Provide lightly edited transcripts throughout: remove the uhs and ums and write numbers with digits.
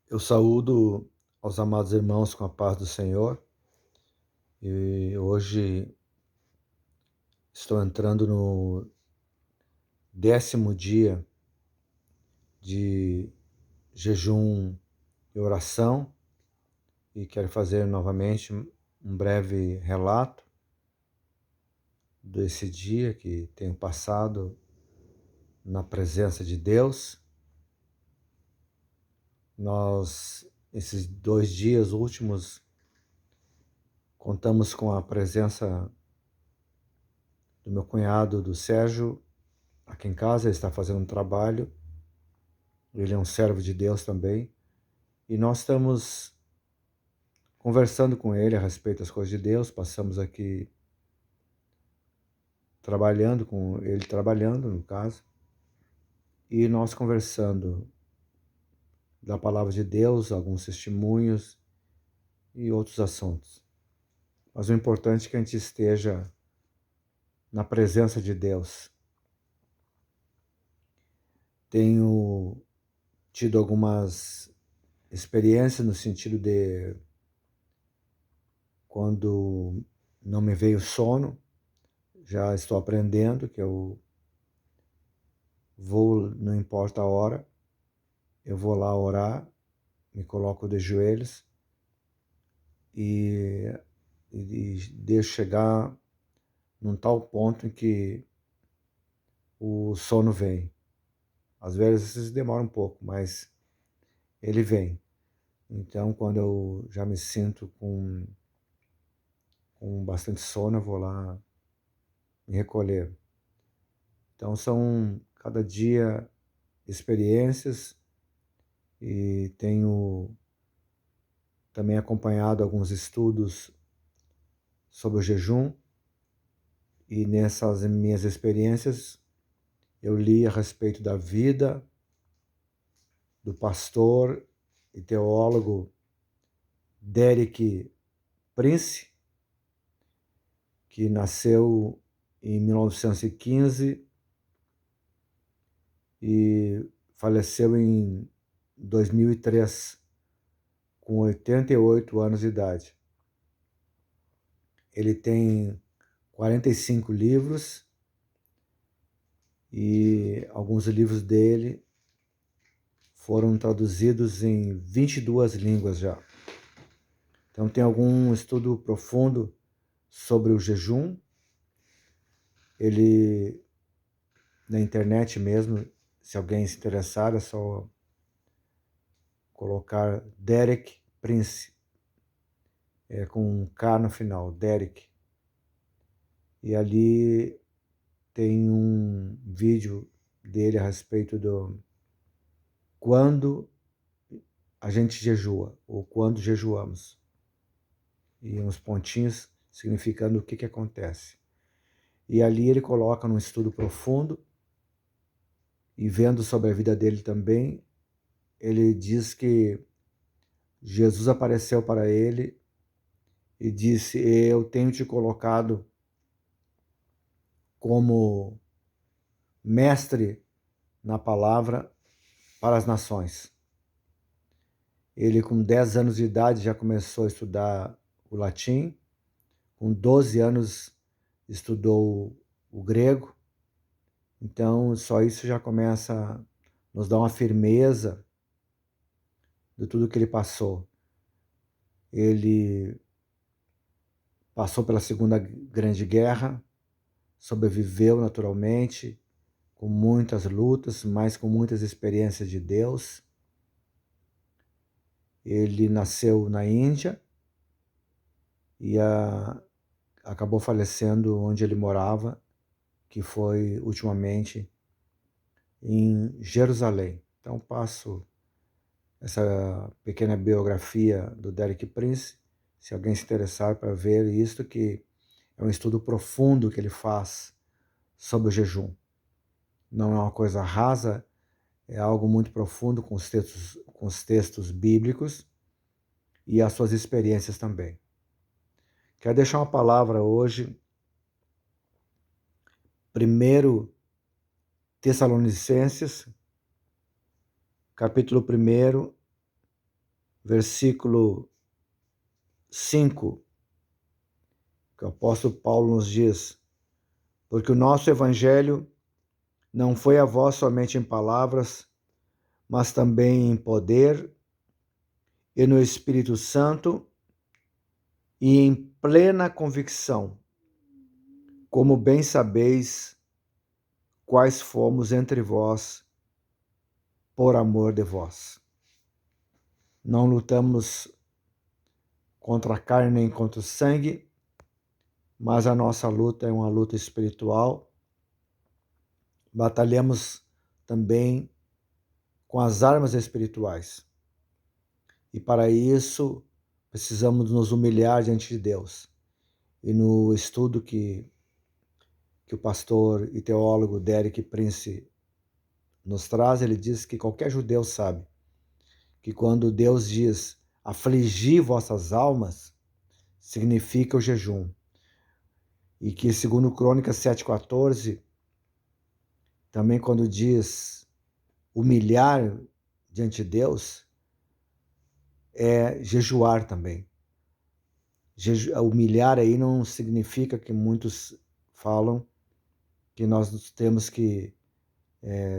Eu saúdo aos amados irmãos com a paz do Senhor e hoje estou entrando no 10º dia de jejum e oração e quero fazer novamente um breve relato desse dia que tenho passado na presença de Deus. Esses 2 dias últimos, contamos com a presença do meu cunhado, do Sérgio, aqui em casa. Ele está fazendo um trabalho, ele é um servo de Deus também, e nós estamos conversando com ele a respeito das coisas de Deus. Passamos aqui trabalhando com ele, trabalhando no caso, e nós conversando da palavra de Deus, alguns testemunhos e outros assuntos. Mas o importante é que a gente esteja na presença de Deus. Tenho tido algumas experiências no sentido de quando não me veio sono, já estou aprendendo que eu vou, não importa a hora, eu vou lá orar, me coloco de joelhos e deixo chegar num tal ponto em que o sono vem. Às vezes demora um pouco, mas ele vem. Então, quando eu já me sinto com bastante sono, eu vou lá me recolher. Então, são cada dia experiências, e tenho também acompanhado alguns estudos sobre o jejum, e nessas minhas experiências eu li a respeito da vida do pastor e teólogo Derek Prince, que nasceu em 1915 e faleceu em 2003, com 88 anos de idade. Ele tem 45 livros e alguns livros dele foram traduzidos em 22 línguas já. Então tem algum estudo profundo sobre o jejum. Ele, na internet mesmo, se alguém se interessar, é só colocar Derek Prince, com um K no final, Derek. E ali tem um vídeo dele a respeito do quando a gente jejua, ou quando jejuamos. E uns pontinhos significando o que acontece. E ali ele coloca num estudo profundo, e vendo sobre a vida dele também, ele diz que Jesus apareceu para ele e disse: eu tenho te colocado como mestre na palavra para as nações. Ele, com 10 anos de idade, já começou a estudar o latim, com 12 anos estudou o grego. Então, só isso já começa a nos dar uma firmeza de tudo que ele passou. Ele passou pela Segunda Grande Guerra, sobreviveu naturalmente, com muitas lutas, mas com muitas experiências de Deus. Ele nasceu na Índia e acabou falecendo onde ele morava, que foi ultimamente em Jerusalém. Então passo essa pequena biografia do Derek Prince, se alguém se interessar para ver isto, que é um estudo profundo que ele faz sobre o jejum. Não é uma coisa rasa, é algo muito profundo, com os textos bíblicos e as suas experiências também. Quero deixar uma palavra hoje, 1 Tessalonicenses, capítulo 1, versículo 5, que o apóstolo Paulo nos diz: porque o nosso evangelho não foi a vós somente em palavras, mas também em poder e no Espírito Santo e em plena convicção, como bem sabeis quais fomos entre vós por amor de vós. Não lutamos contra a carne nem contra o sangue, mas a nossa luta é uma luta espiritual. Batalhamos também com as armas espirituais. E para isso, precisamos nos humilhar diante de Deus. E no estudo que o pastor e teólogo Derek Prince nos traz, ele diz que qualquer judeu sabe que quando Deus diz afligir vossas almas, significa o jejum. E que segundo Crônicas 7,14, também quando diz humilhar diante de Deus, é jejuar também. Humilhar aí não significa que muitos falam que nós temos que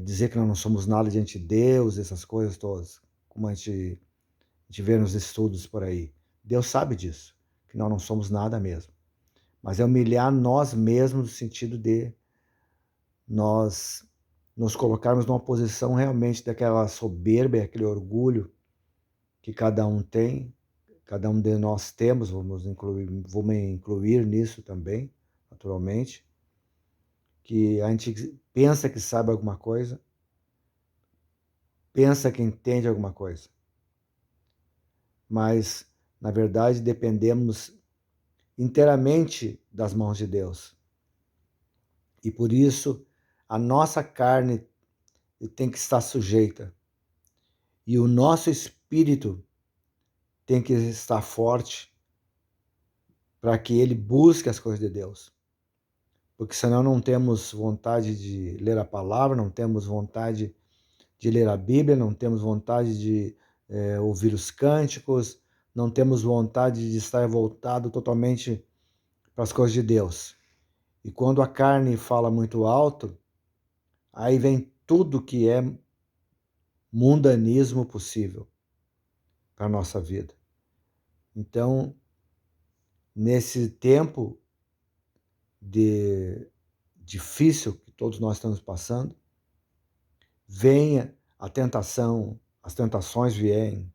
dizer que nós não somos nada diante de Deus, essas coisas todas, como a gente vê nos estudos por aí. Deus sabe disso, que nós não somos nada mesmo. Mas é humilhar nós mesmos no sentido de nós nos colocarmos numa posição realmente daquela soberba e aquele orgulho que cada um tem, cada um de nós temos, vou me incluir nisso também, naturalmente, que a gente pensa que sabe alguma coisa, pensa que entende alguma coisa, mas, na verdade, dependemos inteiramente das mãos de Deus. E por isso, a nossa carne tem que estar sujeita. E o nosso espírito tem que estar forte para que ele busque as coisas de Deus. Porque senão não temos vontade de ler a palavra, não temos vontade de ler a Bíblia, não temos vontade de ouvir os cânticos, não temos vontade de estar voltado totalmente para as coisas de Deus. E quando a carne fala muito alto, aí vem tudo que é mundanismo possível para a nossa vida. Então, nesse tempo difícil que todos nós estamos passando, venha a tentação, as tentações vêm.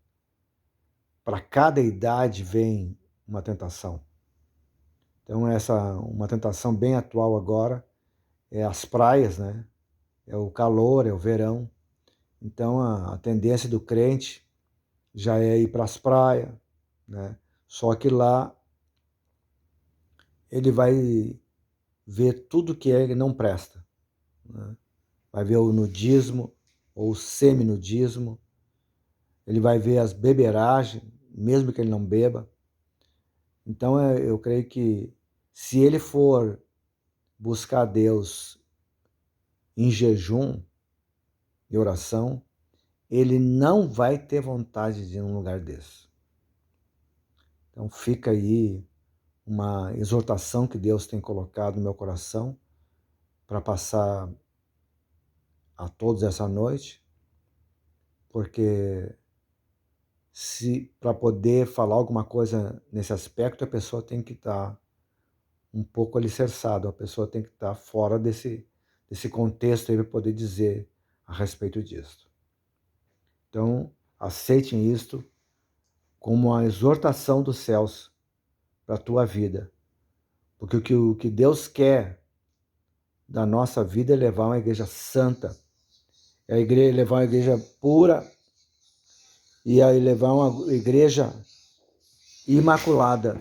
Para cada idade vem uma tentação. Então, uma tentação bem atual agora é as praias, né? É o calor, é o verão. Então, a tendência do crente já é ir para as praias, né? Só que lá ele vai ver tudo que não presta, né? Vai ver o nudismo ou o seminudismo, ele vai ver as beberagens, mesmo que ele não beba. Então, eu creio que se ele for buscar Deus em jejum e oração, ele não vai ter vontade de ir num lugar desse. Então fica aí uma exortação que Deus tem colocado no meu coração para passar a todos essa noite, porque se para poder falar alguma coisa nesse aspecto, a pessoa tem que estar um pouco alicerçada, a pessoa tem que estar fora desse contexto para poder dizer a respeito disso. Então, aceitem isto como uma exortação dos céus para a tua vida. Porque o que Deus quer da nossa vida é levar uma igreja santa, é levar uma igreja pura e aí levar uma igreja imaculada.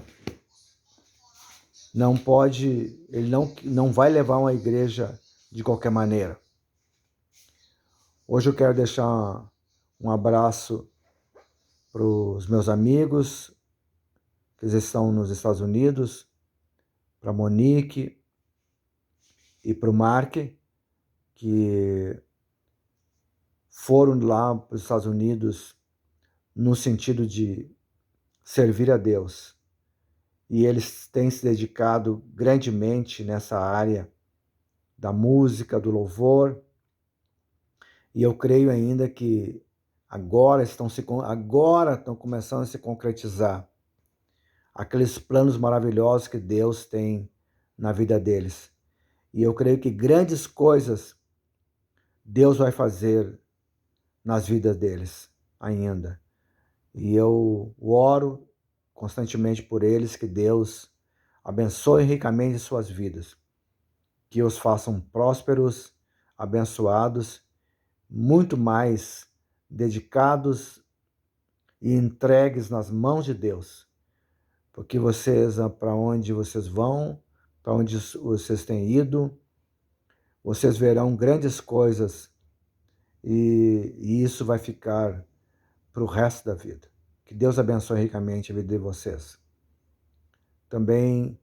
Não pode, ele não vai levar uma igreja de qualquer maneira. Hoje eu quero deixar um abraço para os meus amigos que estão nos Estados Unidos, para a Monique e para o Mark, que foram lá para os Estados Unidos no sentido de servir a Deus. E eles têm se dedicado grandemente nessa área da música, do louvor. E eu creio ainda que agora estão começando a se concretizar aqueles planos maravilhosos que Deus tem na vida deles. E eu creio que grandes coisas Deus vai fazer nas vidas deles ainda. E eu oro constantemente por eles, que Deus abençoe ricamente suas vidas, que os façam prósperos, abençoados, muito mais dedicados e entregues nas mãos de Deus, porque vocês, para onde vocês vão, para onde vocês têm ido, vocês verão grandes coisas e isso vai ficar para o resto da vida. Que Deus abençoe ricamente a vida de vocês. Também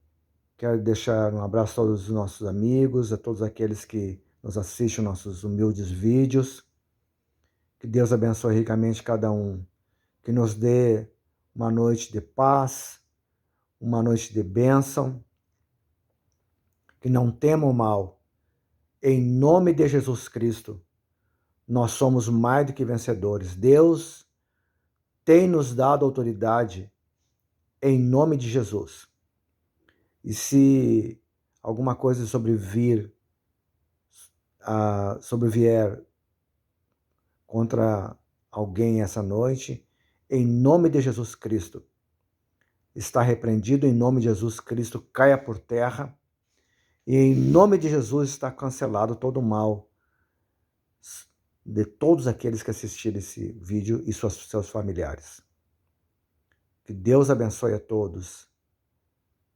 quero deixar um abraço a todos os nossos amigos, a todos aqueles que nos assistem nossos humildes vídeos. Que Deus abençoe ricamente cada um. Que nos dê uma noite de paz, uma noite de bênção. Que não tema o mal. Em nome de Jesus Cristo, nós somos mais do que vencedores. Deus tem nos dado autoridade em nome de Jesus. E se alguma coisa sobrevier contra alguém essa noite, em nome de Jesus Cristo, está repreendido, em nome de Jesus Cristo, caia por terra, e em nome de Jesus está cancelado todo o mal de todos aqueles que assistiram esse vídeo e seus familiares. Que Deus abençoe a todos,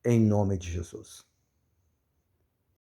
em nome de Jesus.